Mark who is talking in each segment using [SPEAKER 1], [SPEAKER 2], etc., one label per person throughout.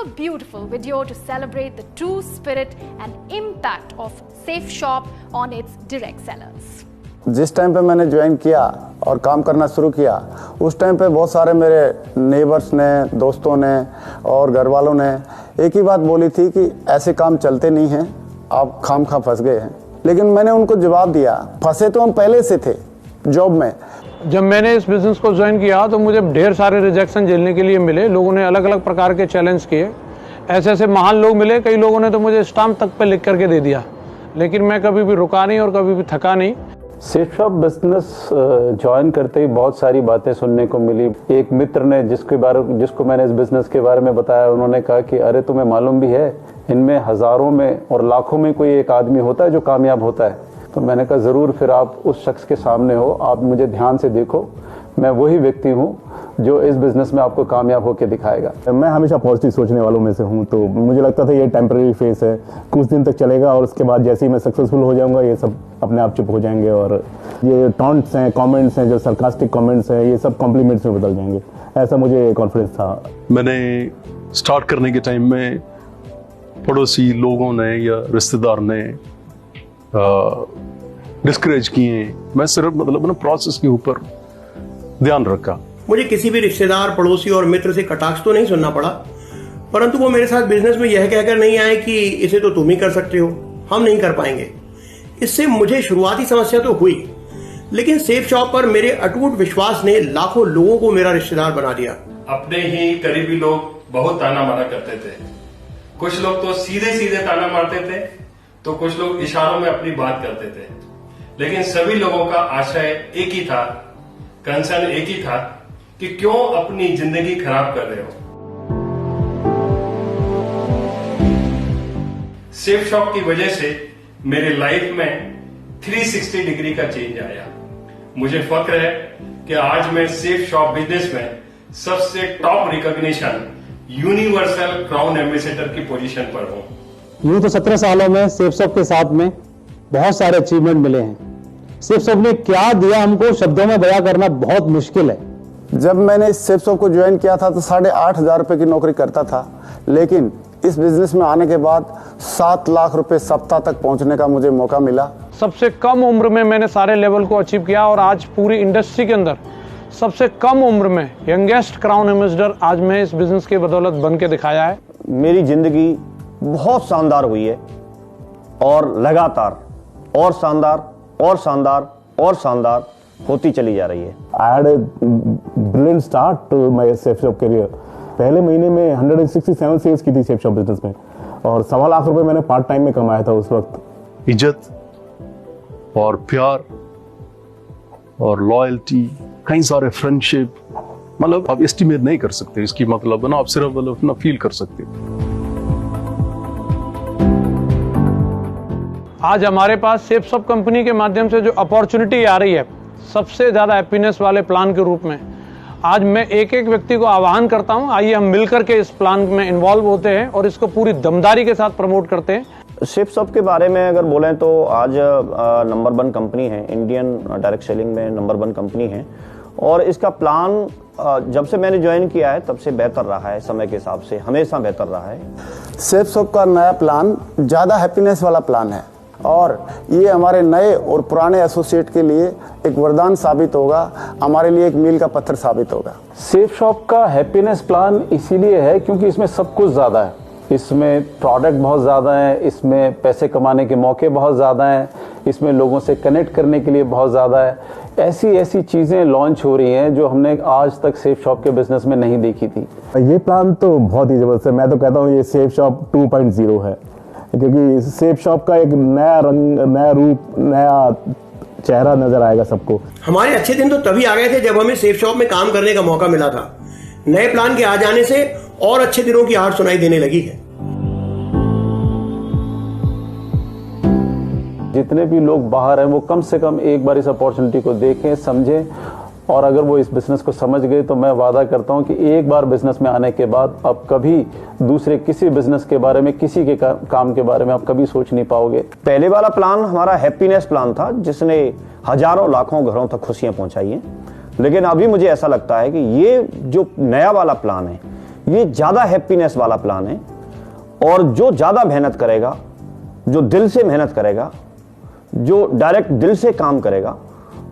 [SPEAKER 1] a beautiful video to celebrate the true spirit and impact of Safe Shop on its direct sellers.
[SPEAKER 2] जिस time पे मैंने join किया और काम करना शुरू किया, उस टाइम पे बहुत सारे मेरे नेबर्स ने, दोस्तों ने और घर वालों ने एक ही बात बोली थी कि ऐसे काम चलते नहीं हैं, आप खामखा फंस गए हैं। लेकिन मैंने उनको जवाब दिया, फंसे तो हम पहले से थे जॉब में।
[SPEAKER 3] जब मैंने इस बिजनेस को ज्वाइन किया तो मुझे ढेर सारे रिजेक्शन झेलने के लिए मिले। लोगों ने अलग अलग प्रकार के चैलेंज किए, ऐसे ऐसे महान लोग मिले, कई लोगों ने तो मुझे स्टाम्प तक पे लिख करके दे दिया, लेकिन मैं कभी भी रुका नहीं और कभी भी थका नहीं।
[SPEAKER 4] सेफ शॉप बिजनेस ज्वाइन करते ही बहुत सारी बातें सुनने को मिली। एक मित्र ने जिसको मैंने इस बिजनेस के बारे में बताया, उन्होंने कहा कि अरे तुम्हें मालूम भी है, इनमें हजारों में और लाखों में कोई एक आदमी होता है जो कामयाब होता है। तो मैंने कहा ज़रूर, फिर आप उस शख्स के सामने हो, आप मुझे ध्यान से देखो, मैं वही व्यक्ति हूँ जो इस बिजनेस में आपको कामयाब होकर दिखाएगा।
[SPEAKER 5] मैं हमेशा पॉजिटिव सोचने वालों में से हूँ, तो मुझे लगता था ये टेम्परेरी फेस है, कुछ दिन तक चलेगा और उसके बाद जैसे ही मैं सक्सेसफुल हो जाऊँगा ये सब अपने आप चुप हो जाएंगे और ये टॉन्ट्स हैं, कमेंट्स हैं, जो सरकास्टिक कमेंट्स हैं, ये सब कॉम्प्लीमेंट्स में बदल जाएंगे, ऐसा मुझे कॉन्फिडेंस था।
[SPEAKER 6] मैंने स्टार्ट करने के टाइम में पड़ोसी लोगों ने या रिश्तेदार ने डिस्करेज किए। मैं सिर्फ मतलब प्रोसेस के ऊपर ध्यान रखा।
[SPEAKER 7] मुझे किसी भी रिश्तेदार, पड़ोसी और मित्र से कटाक्ष तो नहीं सुनना पड़ा, परंतु वो मेरे साथ बिजनेस में यह कहकर नहीं आए कि इसे तो तुम ही कर सकते हो, हम नहीं कर पाएंगे। इससे मुझे शुरुआती समस्या तो हुई, लेकिन सेफ शॉप पर मेरे अटूट विश्वास ने लाखों लोगों को मेरा रिश्तेदार बना दिया।
[SPEAKER 8] अपने ही करीबी लोग बहुत ताना मारा करते थे। कुछ लोग तो सीधे सीधे ताना मारते थे, तो कुछ लोग इशारों में अपनी बात करते थे, लेकिन सभी लोगों का आशय एक ही था, कंसर्न एक ही था कि क्यों अपनी जिंदगी खराब कर रहे हो। सेफ शॉप की वजह से मेरे लाइफ में 360 डिग्री का चेंज आया। मुझे फख्र है कि आज मैं सेफ शॉप बिजनेस में सबसे top recognition universal crown ambassador की पोजीशन पर हूं।
[SPEAKER 9] यूं तो 17 सालों में सेफ शॉप के साथ में बहुत सारे अचीवमेंट मिले हैं। सेफ शॉप ने क्या दिया हमको शब्दों में बयां करना बहुत मुश्किल है।
[SPEAKER 2] जब मैंने इस सेफ शॉप को ज्वाइन किया था तो 8,500 रुपए की नौकरी करता था, लेकिन इस बिजनेस में आने के बाद 7 लाख रुपए सप्ताह तक पहुंचने का मुझे मौका मिला।
[SPEAKER 3] सबसे कम उम्र में मैंने सारे लेवल को अचीव किया और आज पूरी इंडस्ट्री के अंदर सबसे कम उम्र में यंगेस्ट क्राउन एम्बेसडर आज मैं इस बिजनेस की बदौलत बन के दिखाया है।
[SPEAKER 10] मेरी जिंदगी बहुत शानदार हुई है और लगातार और शानदार और शानदार और शानदार होती चली जा रही है।
[SPEAKER 5] I had a brilliant start to my Safe Shop career. पहले महीने में 167 सेल्स की थी सेफ शॉप बिजनेस में और 1.25 लाख रुपए मैंने पार्ट टाइम में कमाया था उस वक्त।
[SPEAKER 6] इज्जत और प्यार और लॉयल्टी, कई सारे फ्रेंडशिप, मतलब आप एस्टिमेट नहीं कर सकते इसकी, मतलब ना आप सिर्फ मतलब ना फील कर सकते हो।
[SPEAKER 3] आज हमारे पास सेफ शॉप कंपनी के माध्यम से जो अपॉर्चुनिटी आ रही है, सबसे ज्यादा हैप्पीनेस वाले प्लान के रूप में, आज मैं एक एक व्यक्ति को आह्वान करता हूं, आइए हम मिलकर के इस प्लान में इन्वॉल्व होते हैं और इसको पूरी दमदारी के साथ प्रमोट करते हैं।
[SPEAKER 10] सेफ शॉप के बारे में अगर बोलें तो आज नंबर 1 कंपनी है, इंडियन डायरेक्ट सेलिंग में नंबर 1 कंपनी है और इसका प्लान जब से मैंने ज्वाइन किया है तब से बेहतर रहा है, समय के हिसाब से हमेशा बेहतर रहा है।
[SPEAKER 2] सेफ शॉप का नया प्लान ज्यादा हैप्पीनेस वाला प्लान है और ये हमारे नए और पुराने एसोसिएट के लिए एक वरदान साबित होगा, हमारे लिए एक मील का पत्थर साबित होगा।
[SPEAKER 4] सेफ शॉप का हैप्पीनेस प्लान इसीलिए है क्योंकि इसमें सब कुछ ज्यादा है। इसमें प्रोडक्ट बहुत ज़्यादा है, इसमें पैसे कमाने के मौके बहुत ज़्यादा हैं, इसमें लोगों से कनेक्ट करने के लिए बहुत ज़्यादा है। ऐसी ऐसी चीज़ें लॉन्च हो रही हैं जो हमने आज तक सेफ शॉप के बिजनेस में नहीं देखी थी।
[SPEAKER 5] ये प्लान तो बहुत ही ज़बरदस्त है। मैं तो कहता हूँ ये सेफ शॉप 2.0 है, क्योंकि सेफ शॉप का एक नया रंग, नया रूप, नया चेहरा नजर आएगा सबको।
[SPEAKER 7] हमारे अच्छे दिन तो तभी आ गए थे जब हमें सेफ शॉप में काम करने का मौका मिला था। नए प्लान के आ जाने से और अच्छे दिनों की आहट सुनाई देने लगी है।
[SPEAKER 4] जितने भी लोग बाहर हैं वो कम से कम एक बार इस अपॉर्चुनिटी को देखें, समझें और अगर वो इस बिजनेस को समझ गए तो मैं वादा करता हूं कि एक बार बिजनेस में आने के बाद अब कभी दूसरे किसी बिजनेस के बारे में, किसी के काम के बारे में आप कभी सोच नहीं पाओगे।
[SPEAKER 10] पहले वाला प्लान हमारा हैप्पीनेस प्लान था जिसने हजारों लाखों घरों तक खुशियां पहुंचाई हैं, लेकिन अभी मुझे ऐसा लगता है कि ये जो नया वाला प्लान है ये ज़्यादा हैप्पीनेस वाला प्लान है। और जो ज़्यादा मेहनत करेगा, जो दिल से मेहनत करेगा, जो डायरेक्ट दिल से काम करेगा,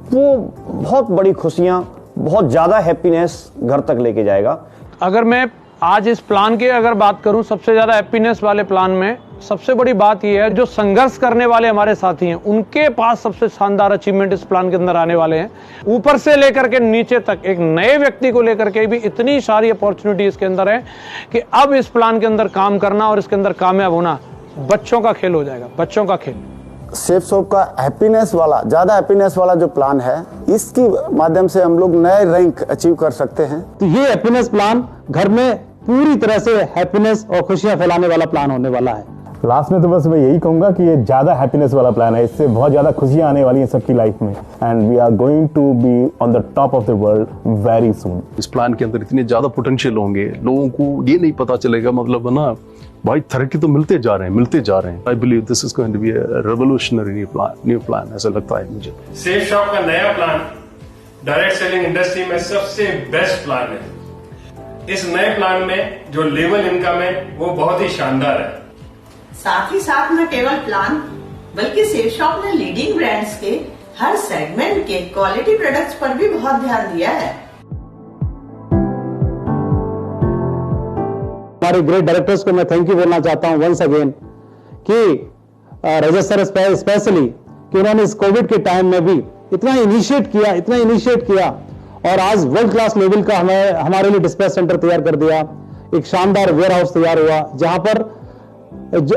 [SPEAKER 10] वो बहुत बड़ी खुशियाँ, बहुत ज़्यादा हैप्पीनेस घर तक लेके जाएगा।
[SPEAKER 3] अगर मैं आज इस प्लान की अगर बात करूं, सबसे ज़्यादा हैप्पीनेस वाले प्लान में सबसे बड़ी बात यह है, जो संघर्ष करने वाले हमारे साथी हैं उनके पास सबसे शानदार अचीवमेंट इस प्लान के अंदर आने वाले हैं। ऊपर से लेकर के नीचे तक एक नए व्यक्ति को लेकर के भी इतनी सारी अपॉर्चुनिटी इसके अंदर है कि अब इस प्लान के अंदर काम करना और इसके अंदर कामयाब होना बच्चों का खेल हो जाएगा, बच्चों का खेल।
[SPEAKER 2] सेफ शॉप का हैप्पीनेस वाला, ज़्यादा हैप्पीनेस वाला जो प्लान है, इसकी माध्यम से हम लोग नए रैंक अचीव कर सकते हैं।
[SPEAKER 9] तो ये हैप्पीनेस प्लान घर में पूरी तरह से हैप्पीनेस और खुशियां फैलाने वाला प्लान होने वाला है।
[SPEAKER 5] लास्ट में तो बस मैं यही कहूंगा कि ये ज्यादा हैप्पीनेस वाला प्लान है, इससे बहुत ज्यादा खुशियां आने वाली हैं सबकी लाइफ में, and we are going to be on the top of the world very soon.
[SPEAKER 6] इस प्लान के अंदर इतने ज्यादा पोटेंशियल होंगे, लोगों को ये नहीं पता चलेगा, मतलब है ना भाई तरक्की तो मिलते जा रहे हैं। I believe this is going to be a revolutionary new plan, ऐसा लगता है मुझे।
[SPEAKER 8] सेफ शॉप का नया प्लान डायरेक्ट सेलिंग इंडस्ट्री में सबसे बेस्ट प्लान है। इस नए प्लान में जो लेवल इनकम है वो बहुत ही शानदार है।
[SPEAKER 11] साथ ही साथ न केवल प्लान बल्कि सेफ शॉप ने लीडिंग ब्रांड्स के हर सेगमेंट के क्वालिटी प्रोडक्ट्स पर भी बहुत ध्यान दिया है।
[SPEAKER 9] हमारे ग्रेट डायरेक्टर्स को मैं थैंक यू बोलना चाहता हूं वंस अगेन कि रजत सर स्पेशली कि उन्होंने इस कोविड के टाइम में भी इतना इनिशिएट किया और आज वर्ल्ड क्लास लेवल का हमारे लिए डिस्पैच सेंटर तैयार कर दिया। एक शानदार वेयर हाउस तैयार हुआ जहां पर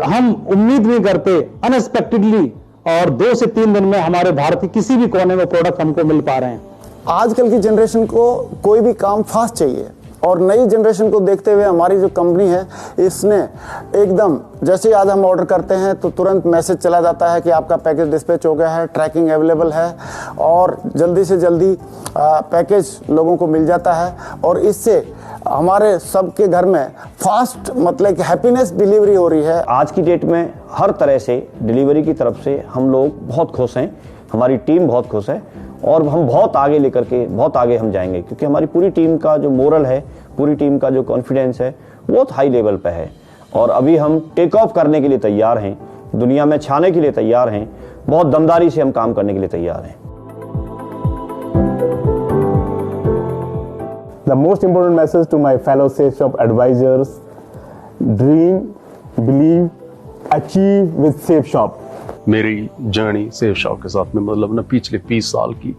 [SPEAKER 9] हम उम्मीद नहीं करते, अनएक्सपेक्टेडली, और 2 से 3 दिन में हमारे भारत के किसी भी कोने में प्रोडक्ट हमको मिल पा रहे हैं।
[SPEAKER 2] आजकल की जनरेशन को कोई भी काम फास्ट चाहिए, और नई जनरेशन को देखते हुए हमारी जो कंपनी है इसने एकदम, जैसे आज हम ऑर्डर करते हैं तो तुरंत मैसेज चला जाता है कि आपका पैकेज डिस्पैच हो गया है, ट्रैकिंग अवेलेबल है, और जल्दी से जल्दी पैकेज लोगों को मिल जाता है। और इससे हमारे सबके घर में फास्ट, मतलब कि हैप्पीनेस डिलीवरी हो रही है।
[SPEAKER 10] आज की डेट में हर तरह से डिलीवरी की तरफ से हम लोग बहुत खुश हैं, हमारी टीम बहुत खुश है, और हम बहुत आगे लेकर के बहुत आगे हम जाएंगे, क्योंकि हमारी पूरी टीम का जो मोरल है, पूरी टीम का जो कॉन्फिडेंस है, बहुत हाई लेवल पे है। और अभी हम टेक ऑफ करने के लिए तैयार हैं, दुनिया में छाने के लिए तैयार हैं, बहुत दमदारी से हम काम करने के लिए तैयार हैं।
[SPEAKER 5] The most important message to my fellow Safe Shop advisors: dream, believe, achieve with Safe Shop.
[SPEAKER 6] मेरी जर्नी सेफ शॉप के साथ में, मतलब ना पिछले 20 साल की,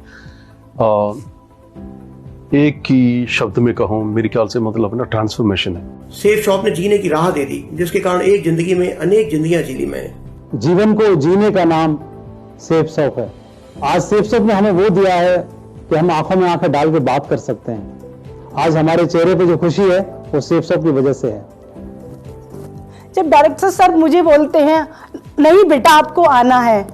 [SPEAKER 6] एक ही शब्द में कहूं, मेरे ख्याल से मतलब ना ट्रांसफॉर्मेशन है।
[SPEAKER 7] सेफ शॉप ने जीने की राह दे दी, जिसके कारण एक जिंदगी में अनेक जिंदगियां जी ली मैंने।
[SPEAKER 9] जीवन को जीने का नाम सेफ शॉप है। आज सेफ शॉप ने हमें वो दिया है कि हम आंखों में आंखें डाल के बात कर सकते हैं। आज हमारे चेहरे पे जो खुशी है वो सेफ शॉप की वजह से है।
[SPEAKER 12] जब डायरेक्टर सर मुझे बोलते हैं नहीं बेटा आपको आना है,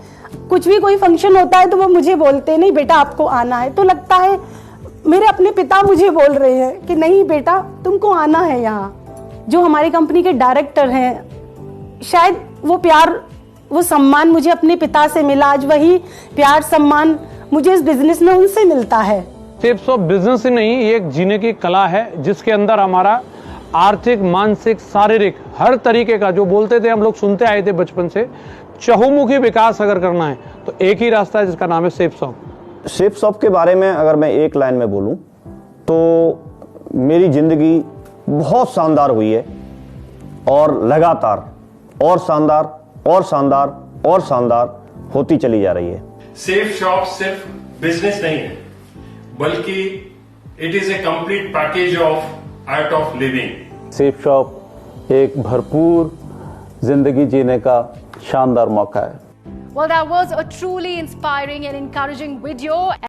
[SPEAKER 12] कुछ भी कोई फंक्शन होता है तो वो मुझे बोलते हैं नहीं बेटा आपको आना है, तो लगता है मेरे अपने पिता मुझे बोल रहे हैं कि नहीं बेटा तुमको आना है यहाँ। जो हमारी कंपनी के डायरेक्टर हैं, शायद वो प्यार, वो सम्मान मुझे अपने पिता से मिला, आज वही प्यार सम्मान मुझे इस बिजनेस में उनसे मिलता है।
[SPEAKER 3] सेफ शॉप बिजनेस ही नहीं, ये एक जीने की कला है, जिसके अंदर हमारा आर्थिक, मानसिक, शारीरिक हर तरीके का, जो बोलते थे हम लोग सुनते आए थे बचपन से, चहुमुखी विकास अगर करना है तो एक ही रास्ता है जिसका नाम है सेफ शॉप।
[SPEAKER 10] सेफ शॉप के बारे में अगर मैं एक लाइन में बोलूं तो मेरी जिंदगी बहुत शानदार हुई है, और लगातार और शानदार और शानदार और शानदार होती चली जा रही है।
[SPEAKER 8] सेफ शॉप सिर्फ बिजनेस नहीं है, बल्कि it is a complete package of art of living.
[SPEAKER 4] Safe shop एक भरपूर जिंदगी जीने का शानदार मौका है।
[SPEAKER 1] Well, that was a truly inspiring and encouraging video.